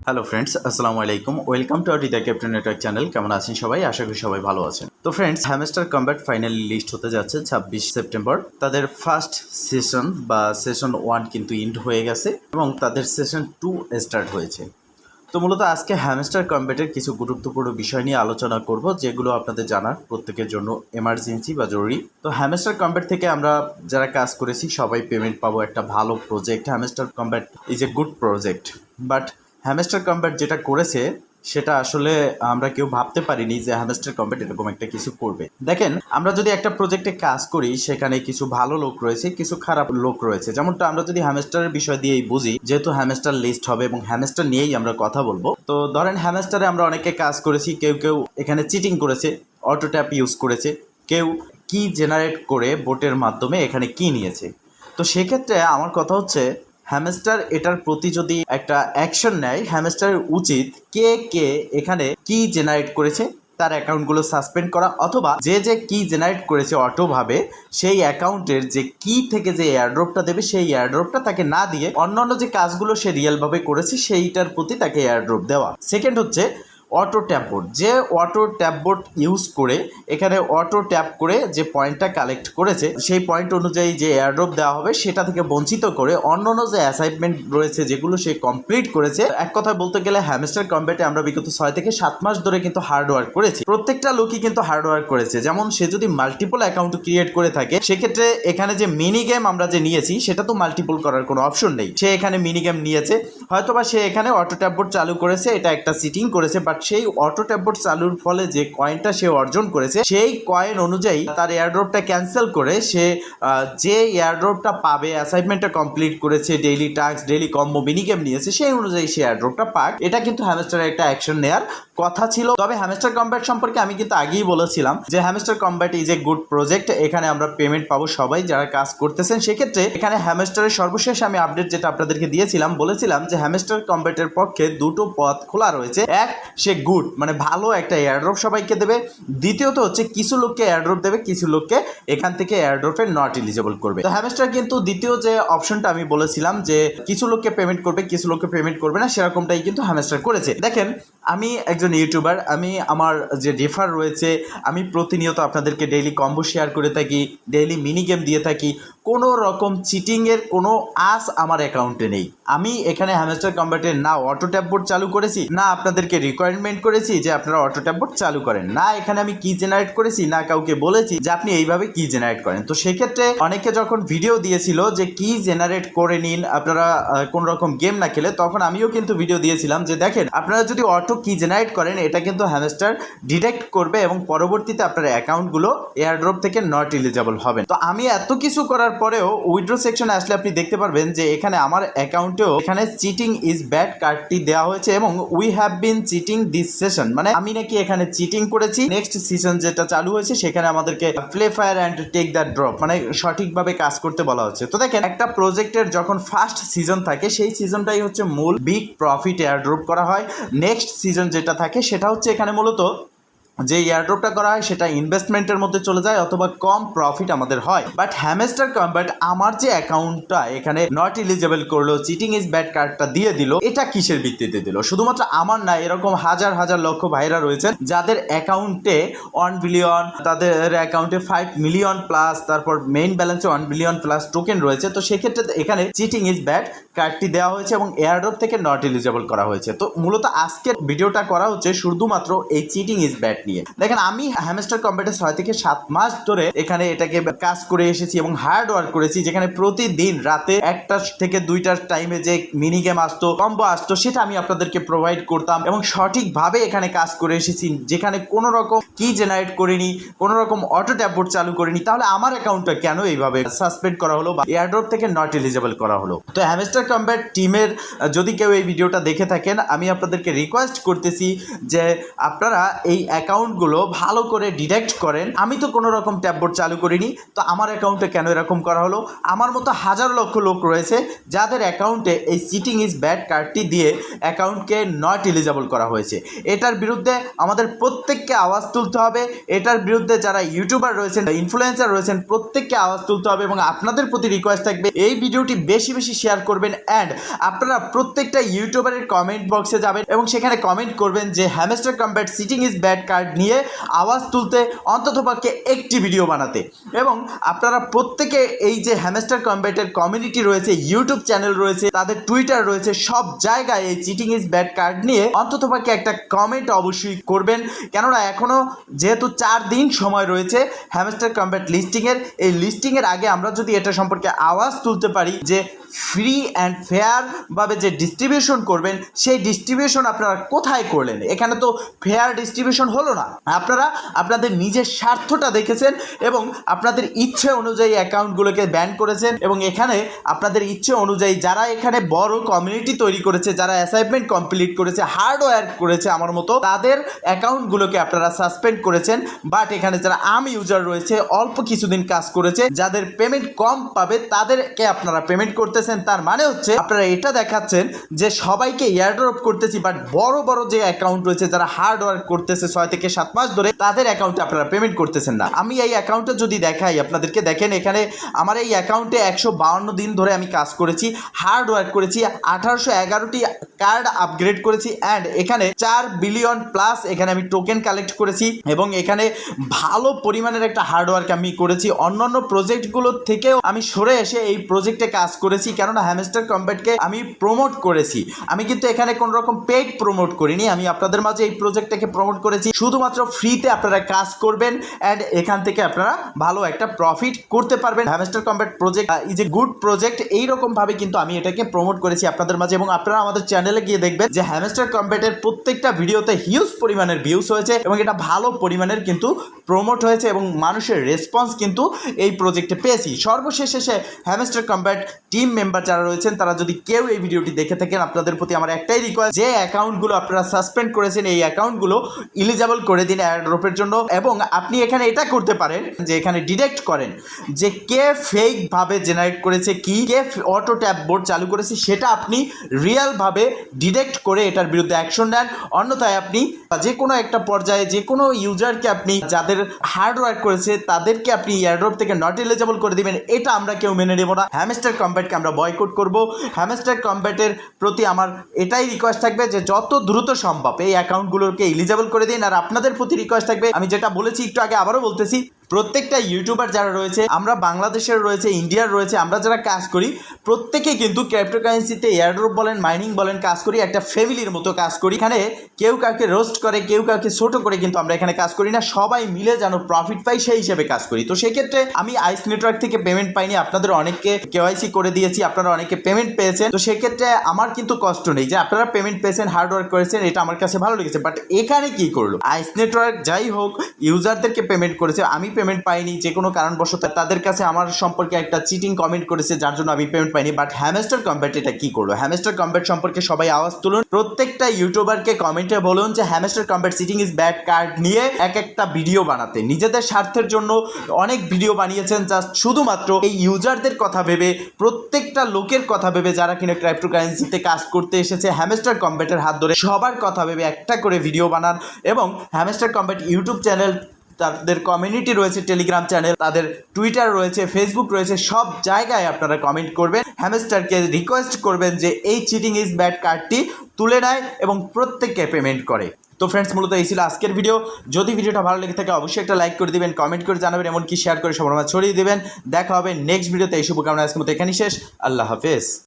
Hello friends, আসসালামু আলাইকুম। Welcome to our the Captain Network channel. কেমন আছেন সবাই? আশা করি সবাই ভালো আছেন। তো friends, Hamster Kombat finally list হতে যাচ্ছে 26 সেপ্টেম্বর। তাদের ফার্স্ট সেশন বা সেশন 1 কিন্তু ইন্ড হয়ে গেছে এবং তাদের সেশন 2 স্টার্ট হয়েছে। তো মূলত আজকে হ্যামস্টার কমব্যাটের কিছু গুরুত্বপূর্ণ বিষয় নিয়ে আলোচনা করব, যেগুলো আপনাদের জানার প্রত্যেকের জন্য এমার্জেন্সি বা জরুরি। তো হ্যামস্টার কমব্যাট থেকে আমরা যারা কাজ করেছি সবাই পেমেন্ট পাবো। একটা ভালো project. Hamster combat is a good project, but hamster combat যেটা করেছে সেটা আসলে আমরা কেউ ভাবতে পারিনি যে হ্যামস্টার কমব্যাট এরকম একটা কিছু করবে। দেখেন, আমরা যদি একটা প্রজেক্টে কাজ করি সেখানে কিছু ভালো লোক রয়েছে, কিছু খারাপ লোক রয়েছে। যেমনটা আমরা যদি হ্যামস্টারের বিষয় দিয়েই বুঝি, যেহেতু হ্যামস্টার লিস্ট হবে এবং হ্যামস্টার নিয়েই আমরা কথা বলবো। তো ধরেন, হ্যামস্টারে আমরা অনেকে কাজ করেছি। কেউ কেউ এখানে চিটিং করেছে, অটো ট্যাপ ইউজ করেছে, কেউ কি জেনারেট করে বোটের মাধ্যমে এখানে কি নিয়েছে। তো সেক্ষেত্রে আমার কথা হচ্ছে, হ্যামস্টার এটার প্রতি যদি একটা অ্যাকশন নেয়, হ্যামস্টারের উচিত কে কে এখানে কি জেনারেট করেছে তার অ্যাকাউন্টগুলো সাসপেন্ড করা, অথবা যে যে কি জেনারেট করেছে অটোভাবে সেই অ্যাকাউন্টের যে কি থেকে যে এয়ারড্রপটা দেবে সেই এয়ারড্রপটা তাকে না দিয়ে অন্যান্য যে কাজগুলো সে রিয়েলভাবে করেছে সেইটার প্রতি তাকে এয়ারড্রপ দেওয়া। সেকেন্ড হচ্ছে অটো ট্যাপবোর্ড। যে অটো ট্যাপবোর্ড ইউজ করে এখানে অটো ট্যাপ করে যে পয়েন্টটা কালেক্ট করেছে সেই পয়েন্ট অনুযায়ী যে এয়ারড্রপ দেওয়া হবে সেটা থেকে বঞ্চিত করে অন্যান্য যে অ্যাসাইনমেন্ট রয়েছে যেগুলো সে কমপ্লিট করেছে। এক কথায় বলতে গেলে হ্যামস্টার কমব্যাটে আমরা বিগত 6 থেকে 7 মাস ধরে কিন্তু হার্ডওয়ার্ক করেছি। প্রত্যেকটা লোকই কিন্তু হার্ডওয়ার্ক করেছে। যেমন সে যদি মাল্টিপল অ্যাকাউন্ট ক্রিয়েট করে থাকে, সেক্ষেত্রে এখানে যে মিনি গেম আমরা যে নিয়েছি সেটা তো মাল্টিপল করার কোনো অপশন নেই। সে এখানে মিনি গেম নিয়েছে, হয়তোবা সে এখানে অটো ট্যাপবোর্ড চালু করেছে, এটা একটা সিটিং করেছে, বাট সেই অটো ট্যাপবোর্ড চালুর ফলে যে কয়েনটা সে অর্জন করেছে সেই কয়েন অনুযায়ী তার এয়ারড্রপটা ক্যান্সেল করে সে যে এয়ারড্রপটা পাবে, অ্যাসাইনমেন্টটা কমপ্লিট করেছে, daily task, daily combo, mini game নিয়েছে, সেই অনুযায়ী সে এয়ারড্রপটা পাক। এটা কিন্তু হ্যামস্টারের একটা অ্যাকশন নেয়ার কথা ছিল। তবে হ্যামস্টার কমব্যাট সম্পর্কে আমি কিন্তু আগেই বলেছিলাম যে hamster combat is a good project. এখানে আমরা পেমেন্ট পাবো সবাই যারা কাজ করতেছেন। সেক্ষেত্রে এখানে হ্যামস্টারের সর্বশেষ আমি আপডেট যেটা আপনাদেরকে দিয়েছিলাম, বলেছিলাম যে হ্যামস্টার কমব্যাটের পক্ষে দুটো পথ খোলা রয়েছে। এক, সে গুড মানে ভালো একটা এয়ারড্রপ সবাইকে দেবে। দ্বিতীয়ত হচ্ছে কিছু লোককে এয়ারড্রপ দেবে, কিছু লোককে এখান থেকে এয়ারড্রপে নট এলিজিবল করবে। তো হ্যামস্টার কিন্তু দ্বিতীয় যে অপশনটা আমি বলেছিলাম যে কিছু লোককে পেমেন্ট করবে, কিছু লোককে পেমেন্ট করবে না, সেরকমটাই কিন্তু হ্যামস্টার করেছে। দেখেন, আমি একজন ইউটিউবার, আমি আমার যে রেফার রয়েছে, আমি প্রতিনিয়ত আপনাদেরকে ডেইলি কম্বো শেয়ার করে থাকি, ডেইলি মিনি গেম দিয়ে থাকি। কোনো রকম চিটিংয়ের কোনো আস আমার অ্যাকাউন্টে নেই। আমি এখানে হ্যামস্টার কমব্যাটে না অটো ট্যাপবোর্ড চালু করেছি, না আপনাদেরকে রিকোয়ারমেন্ট করেছি যে আপনারা অটো ট্যাপবোর্ড চালু করেন, না এখানে আমি কি জেনারেট করেছি, না কাউকে বলেছি যে আপনি এইভাবে কি জেনারেট করেন। তো সেক্ষেত্রে অনেকে যখন ভিডিও দিয়েছিল যে কি জেনারেট করে নিন আপনারা কোন রকম গেম না খেলে, তখন আমিও কিন্তু ভিডিও দিয়েছিলাম যে দেখেন, আপনারা যদি অটো কি জেনারেট করেন এটা কিন্তু হ্যামস্টার ডিটেক্ট করবে এবং পরবর্তীতে আপনার অ্যাকাউন্টগুলো এয়ারড্রপ থেকে নট এলিজিবল হবে। তো আমি এত কিছু করার পরেও উইথড্র সেকশনে আসলে আপনি দেখতে পারবেন যে এখানে আমার অ্যাকাউন্টেও এখানে চিটিং ইজ ব্যাড কার্ডটি দেওয়া হয়েছে এবং we have been cheating this session, মানে আমি নাকি এখানে চিটিং করেছি। নেক্সট সিজন যেটা চালু হয়েছে সেখানে আমাদেরকে play fire and take the drop, মানে সঠিকভাবে কাজ করতে বলা হচ্ছে। তো দেখেন, একটা প্রজেক্টের যখন ফার্স্ট সিজন থাকে সেই সিজনটাই হচ্ছে মূল বিগ প্রফিট এয়ারড্রপ করা হয়। নেক্সট সিজন যেটা থাকে সেটা হচ্ছে এখানে মূলত যে এয়ারড্রপটা করা হয় সেটা ইনভেস্টমেন্টের মধ্যে চলে যায় অথবা কম প্রফিট আমাদের হয়। বাট হ্যামস্টার কমব্যাট আমার যে অ্যাকাউন্টটা এখানে নট এলিজিবল করলো, চিটিং ইজ ব্যাড কার্ডটা দিয়ে দিল, এটা কিসের ভিত্তিতে দিল? শুধুমাত্র আমার না, এরকম হাজার হাজার লক্ষ ভাইরা রয়েছেন যাদের অ্যাকাউন্টে 1 বিলিয়ন, তাদের অ্যাকাউন্টে 5 মিলিয়ন প্লাস, তারপর মেইন ব্যালেন্সে 1 বিলিয়ন প্লাস টোকেন রয়েছে। তো সেক্ষেত্রে এখানে চিটিং ইজ ব্যাড কার্ডটি দেওয়া হয়েছে এবং এয়ারড্রপ থেকে নট এলিজিবল করা হয়েছে। তো মূলত আজকের ভিডিওটা করা হচ্ছে শুধুমাত্র এই চিটিং ইজ ব্যাড নিয়ে। দেখেন, আমি হ্যামস্টার কমব্যাটে 6 থেকে 7 মাস ধরে এখানে এটাকে কাজ করে এসেছি এবং হার্ড ওয়ার্ক করেছি, যেখানে প্রতিদিন রাতে 1টা থেকে 2টার টাইমে যে মিনি গেম আসতো, কম্বো আসতো, সেটা আমি আপনাদেরকে প্রোভাইড করতাম এবং সঠিকভাবে এখানে কাজ করে এসেছি, যেখানে কোনো রকম কি জেনারেট করিনি, কোনো রকম অটো ট্যাপবোর্ড চালু করিনি। তাহলে আমার অ্যাকাউন্টটা কেন এইভাবে সাসপেন্ড করা হলো বা এয়ারড্রপ থেকে নট এলিজিবল করা হলো? তো হ্যামস্টার কমব্যাট টিমের যদি কেউ এই ভিডিওটা দেখে থাকেন, আমি আপনাদেরকে রিকোয়েস্ট করতেছি যে আপনারা এই অ্যাকাউন্ট অ্যাকাউন্টগুলো ভালো করে ডিটেক্ট করেন। আমি তো কোনো রকম ট্যাববোর্ড চালু করিনি, তো আমার অ্যাকাউন্টে কেন এরকম করা হলো? আমার মতো হাজার লক্ষ লোক রয়েছে যাদের অ্যাকাউন্টে এই চিটিং ইজ ব্যাড কার্ডটি দিয়ে অ্যাকাউন্টকে নট এলিজেবল করা হয়েছে। এটার বিরুদ্ধে আমাদের প্রত্যেককে আওয়াজ তুলতে হবে। এটার বিরুদ্ধে যারা ইউটিউবার রয়েছেন, ইনফ্লুয়েন্সার রয়েছেন, প্রত্যেককে আওয়াজ তুলতে হবে। এবং আপনাদের প্রতি রিকোয়েস্ট থাকবে এই ভিডিওটি বেশি বেশি শেয়ার করবেন অ্যান্ড আপনারা প্রত্যেকটা ইউটিউবারের কমেন্ট বক্সে যাবেন এবং সেখানে কমেন্ট করবেন যে hamster combat cheating is bad card নিয়ে আওয়াজ তুলতে, অন্ততপক্ষে একটি ভিডিও বানাতে। এবং আপনারা প্রত্যেকে এই যে হ্যামস্টার কম্ব্যাটের কমিউনিটি রয়েছে, ইউটিউব চ্যানেল রয়েছে, তাদের টুইটার রয়েছে, সব জায়গায় এই চিটিং ইজ ব্যাড কার্ড নিয়ে অন্ততপক্ষে একটা কমেন্ট অবশ্যই করবেন। কেননা এখনও যেহেতু 4 দিন সময় রয়েছে হ্যামস্টার কম্ব্যাট লিস্টিংয়ের, এই লিস্টিংয়ের আগে আমরা যদি এটা সম্পর্কে আওয়াজ তুলতে পারি যে ফ্রি অ্যান্ড ফেয়ারভাবে যে ডিস্ট্রিবিউশন করবেন, সেই ডিস্ট্রিবিউশন আপনারা কোথায় করলেন? এখানে তো ফেয়ার ডিস্ট্রিবিউশন হলো না। আপনারা আপনাদের নিজের স্বার্থটা দেখেছেন এবং আপনাদের ইচ্ছে অনুযায়ী অ্যাকাউন্টগুলোকে ব্যান করেছেন। এবং এখানে আপনাদের ইচ্ছে অনুযায়ী যারা এখানে বড় কমিউনিটি তৈরি করেছে, যারা অ্যাসাইনমেন্ট কমপ্লিট করেছে, হার্ডওয়্যার করেছে আমার মতো, তাদের অ্যাকাউন্টগুলোকে আপনারা সাসপেন্ড করেছেন। বাট এখানে যারা ইউজার রয়েছে, অল্প কিছুদিন কাজ করেছে, যাদের পেমেন্ট কম পাবে তাদেরকে আপনারা পেমেন্ট করতেছেন। তার মানে হচ্ছে আপনারা এটা দেখাচ্ছেন যে সবাইকে এয়ারড্রপ করতেছি, বাট বড় বড় যে অ্যাকাউন্ট রয়েছে যারা হার্ডওয়ার্ক করতেছে 6 থেকে 7 মাস ধরে, তাদের অ্যাকাউন্টে আপনারা পেমেন্ট করতেছেন না। আমি এই অ্যাকাউন্টে যদি দেখাই আপনাদেরকে, দেখেন এখানে আমার এই অ্যাকাউন্টে 152 দিন ধরে আমি কাজ করেছি, হার্ডওয়ার্ক করেছি, 1811টি কার্ড আপগ্রেড করেছি অ্যান্ড এখানে 4 বিলিয়ন প্লাস এখানে আমি টোকেন কালেক্ট করেছি এবং এখানে ভালো পরিমাণের একটা হার্ডওয়ার্ক আমি করেছি। অন্যান্য প্রজেক্টগুলোর থেকেও আমি সরে এসে এই প্রজেক্টে কাজ করেছি, কেননা হ্যামস্টার কম্ব্যাটকে আমি প্রমোট করেছি। আমি কিন্তু এখানে কোনো রকম পেইড প্রমোট করিনি, আমি আপনাদের মাঝে এই প্রজেক্টটাকে প্রমোট করেছি শুধুমাত্র ফ্রিতে। আপনারা কাজ করবেন অ্যান্ড এখান থেকে আপনারা ভালো একটা প্রফিট করতে পারবেন। Hamster combat project is a good project, এইরকমভাবে কিন্তু আমি এটাকে প্রমোট করেছি আপনাদের মাঝে। এবং আপনারা আমাদের চ্যানেলে গিয়ে দেখবেন যে হ্যামস্টার কম্ব্যাটের প্রত্যেকটা ভিডিওতে হিউজ পরিমাণের ভিউজ হয়েছে এবং এটা ভালো পরিমাণের কিন্তু প্রমোট হয়েছে এবং মানুষের রেসপন্স কিন্তু এই প্রজেক্টে পেয়েছি। সর্বশেষ এসে হ্যামস্টার কম্ব্যাট টিম মেম্বার যারা রয়েছেন, তারা যদি কেউ এই ভিডিওটি দেখে থাকেন, আপনাদের প্রতি আমার একটাই রিকোয়েস্ট, যে অ্যাকাউন্টগুলো আপনারা সাসপেন্ড করেছেন এই অ্যাকাউন্টগুলো ইলিজেবল করে দিন এয়ারড্রপের জন্য। এবং আপনি এখানে এটা করতে পারেন যে এখানে ডিটেক্ট করেন যে কে ফেকভাবে জেনারেট করেছে, কে অটো ট্যাব বোর্ড চালু করেছে, সেটা আপনি রিয়েলভাবে ডিটেক্ট করে এটার বিরুদ্ধে অ্যাকশন নেন। অন্যথায় আপনি যে কোনো একটা পর্যায়ে যে কোনো ইউজারকে আপনি যাদের হার্ডওয়ার্ক করেছে তাদেরকে আপনি এয়ারড্রপ থেকে নট এলিজেবল করে দিবেন। এটা আমরা কেউ মেনে নেব না। হ্যামস্টার কম্ব্যাটকে আমরা বয়কট করব। হ্যামস্টার কম্ব্যাটের প্রতি আমার এটাই রিকোয়েস্ট থাকবে যে যত দ্রুত সম্ভব এই অ্যাকাউন্টগুলোকে এলিজেবল করে দিন। আর আপনাদের প্রতি রিকোয়েস্ট থাকবে, আমি যেটা বলেছি একটু আগে আবারও বলতেছি, প্রত্যেকটা ইউটিউবার যারা রয়েছে, আমরা বাংলাদেশের রয়েছে, ইন্ডিয়ার রয়েছে, আমরা যারা কাজ করি প্রত্যেকেই কিন্তু ক্রিপ্টোকারেন্সিতে এয়ারড্রপ বলেন, মাইনিং বলেন, কাজ করি, একটা ফ্যামিলির মতো কাজ করি। এখানে কেউ কাউকে রোস্ট করে, কেউ কাউকে ছোট করে কিন্তু আমরা এখানে কাজ করি না, সবাই মিলে যেন প্রফিট পাই সেই হিসেবে কাজ করি। তো সেক্ষেত্রে আমি আইস নেটওয়ার্ক থেকে পেমেন্ট পাইনি, আপনাদের অনেককে কেওয়াইসি করে দিয়েছি, আপনারা অনেকে পেমেন্ট পেয়েছেন। তো সেক্ষেত্রে আমার কিন্তু কষ্ট নেই যে আপনারা পেমেন্ট পেয়েছেন, হার্ডওয়ার্ক করেছেন, এটা আমার কাছে ভালো লেগেছে। বাট এখানে কি করলো আইস নেটওয়ার্ক, যাই হোক ইউজারদেরকে পেমেন্ট করেছে, আমি পেমেন্ট পাইনি, যে কোনো কারণবশত তাদের কাছে আমার সম্পর্কে একটা চিটিং কমেন্ট করেছে যার জন্য আমি পেমেন্ট পাইনি। বাট হ্যামস্টার কম্ব্যাট এটা কি করলো? হ্যামস্টার কম্ব্যাট সম্পর্কে সবাই আওয়াজ তুলুন, প্রত্যেকটা ইউটিউবারকে কমেন্টে বলুন যে hamster combat cheating is bad card নিয়ে এক একটা ভিডিও বানাতে। নিজেদের স্বার্থের জন্য অনেক ভিডিও বানিয়েছেন জাস্ট শুধুমাত্র এই ইউজারদের কথা ভেবে, প্রত্যেকটা লোকের কথা ভেবে যারা কিনা ক্রিপ্টোকারেন্সিতে কাজ করতে এসেছে হ্যামস্টার কম্ব্যাটের হাত ধরে, সবার কথা ভেবে একটা করে ভিডিও বানান। এবং হ্যামস্টার কম্ব্যাট ইউটিউব চ্যানেল, তাদের কমিউনিটি রয়েছে, টেলিগ্রাম চ্যানেল, তাদের টুইটার রয়েছে, ফেসবুক রয়েছে, সব জায়গায় আপনারা কমেন্ট করবেন, হ্যামস্টারকে রিকোয়েস্ট করবেন যে এই চিটিং ইজ ব্যাড কার্ডটি তুলে নেয় এবং প্রত্যেককে পেমেন্ট করে। তো ফ্রেন্ডস, মূলত এই ছিল আজকের ভিডিও। যদি ভিডিওটা ভালো লেগে থাকে অবশ্যই একটা লাইক করে দিবেন, কমেন্ট করে জানাবেন, এমনকি শেয়ার করে সবার মাঝে ছড়িয়ে দিবেন। দেখা হবে নেক্সট ভিডিওতে। এই শুভকামনা আজকের মতো এখানেই শেষ। আল্লাহ হাফেজ।